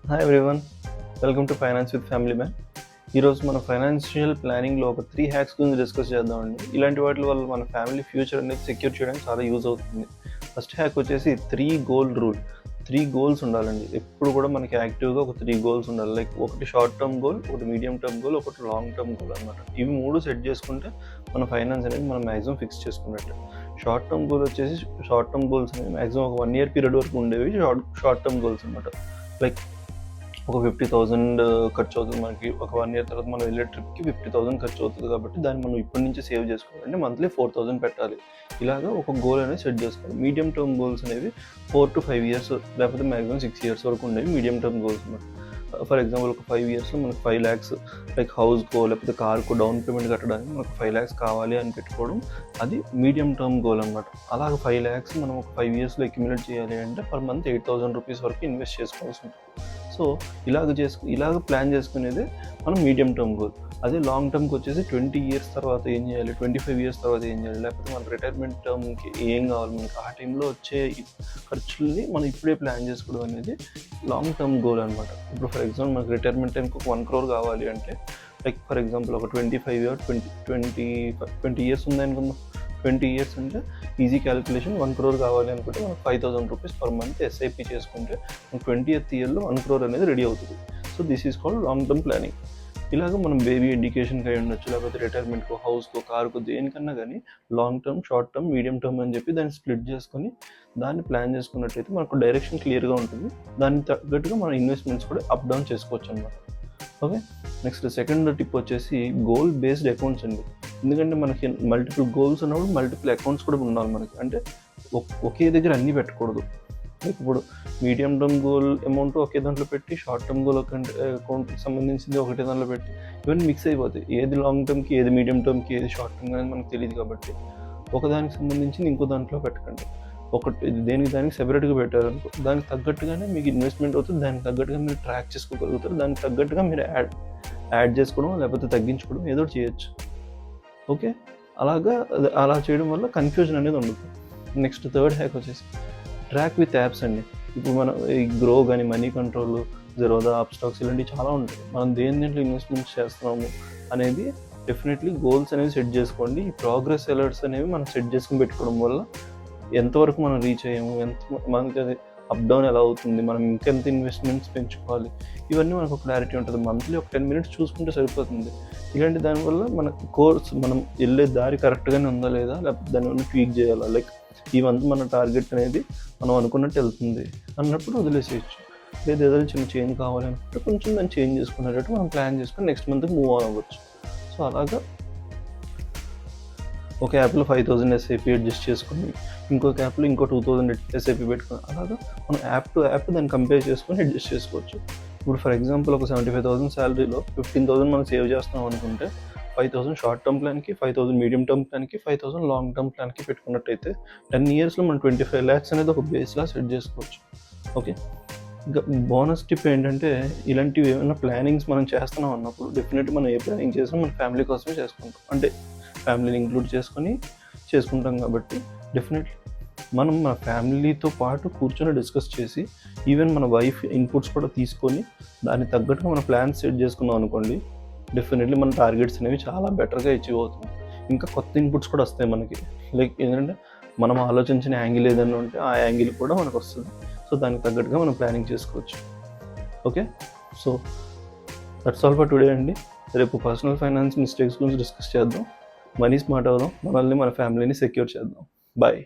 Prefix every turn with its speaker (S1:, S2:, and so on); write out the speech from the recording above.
S1: Hi everyone, welcome to finance with family man. ఈరోజు మన financial ప్లానింగ్లో ఒక 3 హ్యాక్స్ గురించి డిస్కస్ చేద్దామండి. ఇలాంటి వాటి వల్ల మన ఫ్యామిలీ ఫ్యూచర్ అనేది సెక్యూర్ చేయడానికి చాలా యూజ్ అవుతుంది. ఫస్ట్ హ్యాక్ వచ్చేసి 3 గోల్ రూల్. 3 గోల్స్ ఉండాలండి. ఎప్పుడు కూడా మనకి యాక్టివ్గా ఒక 3 గోల్స్ ఉండాలి. లైక్ ఒకటి షార్ట్ టర్మ్ గోల్, ఒకటి మీడియం టర్మ్ గోల్, ఒకటి లాంగ్ టర్మ్ గోల్ అనమాట. ఇవి 3 సెట్ చేసుకుంటే మన ఫైనాన్స్ అనేది మనం మ్యాక్సిమం ఫిక్స్ చేసుకున్నట్టు. షార్ట్ టర్మ్ గోల్ వచ్చేసి షార్ట్ టర్మ్ గోల్స్ అనేవి మ్యాక్సిమం ఒక 1 year పీరియడ్ వరకు ఉండేవి షార్ట్ టర్మ్ గోల్స్ అనమాట. లైక్ ఒక 50,000 ఖర్చు అవుతుంది మనకి. ఒక 1 year తర్వాత మనం వెళ్ళే ట్రిప్కి 50,000 ఖర్చు అవుతుంది కాబట్టి దాన్ని మనం ఇప్పటి నుంచి సేవ్ చేసుకోవాలంటే మంత్లీ 4,000 పెట్టాలి. ఇలాగా ఒక గోల్ అనేది సెట్ చేసుకోవాలి. మీడియం టర్మ్ గోల్స్ అనేవి 4 to 5 years లేకపోతే మ్యాక్సిమం 6 years వరకు ఉండేవి మీడియం టర్మ్ గోల్స్ అనమాట. ఫర్ ఎగ్జాంపుల్ ఒక 5 yearsలో మనకు 5 lakhs లైక్ హౌస్కో లేకపోతే కార్కో డౌన్ పేమెంట్ కట్టడానికి మనకు 5 lakhs కావాలి అని పెట్టుకోవడం, అది మీడియం టర్మ్ గోల్ అనమాట. అలాగ 5 lakhs మనం ఒక 5 yearsలో అక్యుములేట్ చేయాలి అంటే పర్ మంత్ 8,000 rupees వరకు ఇన్వెస్ట్ చేసుకోవాల్సి ఉంటుంది. సో ఇలాగ ప్లాన్ చేసుకునేది మనం మీడియం టర్మ్ గోల్. అదే లాంగ్ టర్మ్కి వచ్చేసి 20 years తర్వాత ఏం చేయాలి, 25 years తర్వాత ఏం చేయాలి, లేకపోతే మన రిటైర్మెంట్ టర్మ్కి ఏం కావాలి మనకి, ఆ టైంలో వచ్చే ఖర్చుల్ని మనం ఇప్పుడే ప్లాన్ చేసుకోవడం అనేది లాంగ్ టర్మ్ గోల్ అనమాట. ఇప్పుడు ఫర్ ఎగ్జాంపుల్ మనకి రిటైర్మెంట్ టైంకి ఒక 1 crore కావాలి అంటే, లైక్ ఫర్ ఎగ్జాంపుల్ ఒక 20 years ఉంది అనుకుందాం. 20 years అంటే ఈజీ క్యాలిక్యులేషన్, 1 crore కావాలి అనుకుంటే మనకు 5,000 rupees పర్ మంత్ ఎస్ఐపి చేసుకుంటే మన 20th yearలో 1 crore అనేది రెడీ అవుతుంది. So this is called long term planning. ఇలాగ మనం బేబీ ఎడ్యుకేషన్కి అయి ఉండొచ్చు, లేకపోతే రిటైర్మెంట్కో, హౌస్కో, కార్కో, దేనికన్నా కానీ long term, short term, medium term అని చెప్పి దాన్ని స్ప్లిట్ చేసుకొని దాన్ని ప్లాన్ చేసుకున్నట్టయితే మనకు డైరెక్షన్ క్లియర్గా ఉంటుంది. దానికి తగ్గట్టుగా మన ఇన్వెస్ట్మెంట్స్ కూడా అప్ డౌన్ చేసుకోవచ్చు అనమాట. ఓకే, నెక్స్ట్ సెకండ్ టిప్ వచ్చేసి గోల్ బేస్డ్ అకౌంట్స్ అండి. ఎందుకంటే మనకి మల్టిపుల్ గోల్స్ ఉన్నప్పుడు మల్టిపుల్ అకౌంట్స్ కూడా ఉండాలి మనకి. అంటే ఒకే దగ్గర అన్నీ పెట్టకూడదు. లైక్ ఇప్పుడు మీడియం టర్మ్ గోల్ అమౌంట్ ఒకే దాంట్లో పెట్టి, షార్ట్ టర్మ్ గోల్ అకౌంట్కి సంబంధించింది ఒకటే దాంట్లో పెట్టి ఇవన్నీ మిక్స్ అయిపోతాయి. ఏది లాంగ్ టర్మ్కి, ఏది మీడియం టర్మ్కి, ఏది షార్ట్ టర్మ్ అనేది మనకు తెలియదు కాబట్టి ఒకదానికి సంబంధించింది ఇంకో దాంట్లో పెట్టకండి. ఒకటి దానికి సెపరేట్గా పెట్టారనుకో, దానికి తగ్గట్టుగానే మీకు ఇన్వెస్ట్మెంట్ అవుతుంది, దానికి తగ్గట్టుగా మీరు ట్రాక్ చేసుకోగలుగుతారు, దానికి తగ్గట్టుగా మీరు యాడ్ చేసుకోవడం లేకపోతే తగ్గించుకోవడం ఏదో చేయొచ్చు. ఓకే, అలా చేయడం వల్ల కన్ఫ్యూజన్ అనేది ఉండదు. నెక్స్ట్ థర్డ్ హ్యాక్ వచ్చేసి ట్రాక్ విత్ యాప్స్ అండి. ఇప్పుడు మనం ఈ గ్రో కానీ, మనీ కంట్రోల్, జెరోదా, అప్స్టాక్స్ ఇలాంటివి చాలా ఉంటాయి. మనం దేంట్లో ఇన్వెస్ట్మెంట్స్ చేస్తున్నాము అనేది డెఫినెట్లీ గోల్స్ అనేవి సెట్ చేసుకోండి. ఈ ప్రోగ్రెస్ అలర్ట్స్ అనేవి మనం సెట్ చేసుకుని పెట్టుకోవడం వల్ల ఎంతవరకు మనం రీచ్ అయ్యాము, మనకి అది అప్ డౌన్ ఎలా అవుతుంది, మనం ఇంకెంత ఇన్వెస్ట్మెంట్స్ పెంచుకోవాలి, ఇవన్నీ మనకు క్లారిటీ ఉంటుంది. మంత్లీ ఒక 10 minutes చూసుకుంటే సరిపోతుంది. ఇలాంటి దానివల్ల మన కోర్స్, మనం వెళ్ళే దారి కరెక్ట్గానే ఉందా లేదా, లేకపోతే దానివల్ల ట్వీక్ చేయాలా, లైక్ ఈ మంత్ మన టార్గెట్ అనేది మనం అనుకున్నట్టు వెళ్తుంది అన్నప్పుడు వదిలేసేయచ్చు. లేదా ఏదైనా చిన్న చేంజ్ కావాలి అనుకుంటే కొంచెం దాన్ని చేంజ్ చేసుకునేటట్టు మనం ప్లాన్ చేసుకొని నెక్స్ట్ మంత్కి మూవ్ ఆన్ అవ్వచ్చు. సో అలాగా ఒక యాప్లో 5,000 ఎస్ఐపి అడ్జస్ట్ చేసుకొని, ఇంకొక యాప్లో ఇంకో 2,000 ఎస్ఐపి పెట్టుకొని, అలాగా మనం యాప్ టు యాప్ దాన్ని కంపేర్ చేసుకొని అడ్జస్ట్ చేసుకోవచ్చు. ఇప్పుడు ఫర్ ఎగ్జాంపుల్ ఒక 75,000 శాలరీలో 15,000 మనం సేవ్ చేస్తున్నాం అనుకుంటే 5,000 షార్ట్ టర్మ్ ప్లాన్కి, 5,000 మీడియం టర్మ్ ప్లాన్కి, 5,000 లాంగ్ టర్మ్ ప్లాన్కి పెట్టుకున్నట్టయితే 10 yearsలో మనం 25 lakhs అనేది ఒక బేస్లా సెట్ చేసుకోవచ్చు. ఓకే, ఇంకా బోనస్ టిప్ ఏంటంటే, ఇలాంటివి ఏమైనా ప్లానింగ్స్ మనం చేస్తున్నాం అన్నప్పుడు డెఫినెట్గా మనం ఏ ప్లానింగ్ చేసినా మన ఫ్యామిలీ కోసమే చేసుకుంటాం. అంటే ఫ్యామిలీని ఇంక్లూడ్ చేసుకుంటాం కాబట్టి డెఫినెట్లీ మనం మన ఫ్యామిలీతో పాటు కూర్చొని డిస్కస్ చేసి, ఈవెన్ మన వైఫ్ ఇన్పుట్స్ కూడా తీసుకొని దానికి తగ్గట్టుగా మన ప్లాన్స్ సెట్ చేసుకున్నాం అనుకోండి, డెఫినెట్లీ మన టార్గెట్స్ అనేవి చాలా బెటర్గా అచీవ్ అవుతుంది. ఇంకా కొత్త ఇన్పుట్స్ కూడా వస్తాయి మనకి. లైక్ ఏంటంటే మనం ఆలోచించిన యాంగిల్ ఏదైనా ఉంటే ఆ యాంగిల్ కూడా మనకు వస్తుంది. సో దానికి తగ్గట్టుగా మనం ప్లానింగ్ చేసుకోవచ్చు. Okay, so that's all for today అండి. రేపు పర్సనల్ ఫైనాన్స్ మిస్టేక్స్ గురించి డిస్కస్ చేద్దాం. మనీ స్మార్ట్ అవుదాం, మనల్ని మన ఫ్యామిలీని సెక్యూర్ చేద్దాం. బాయ్.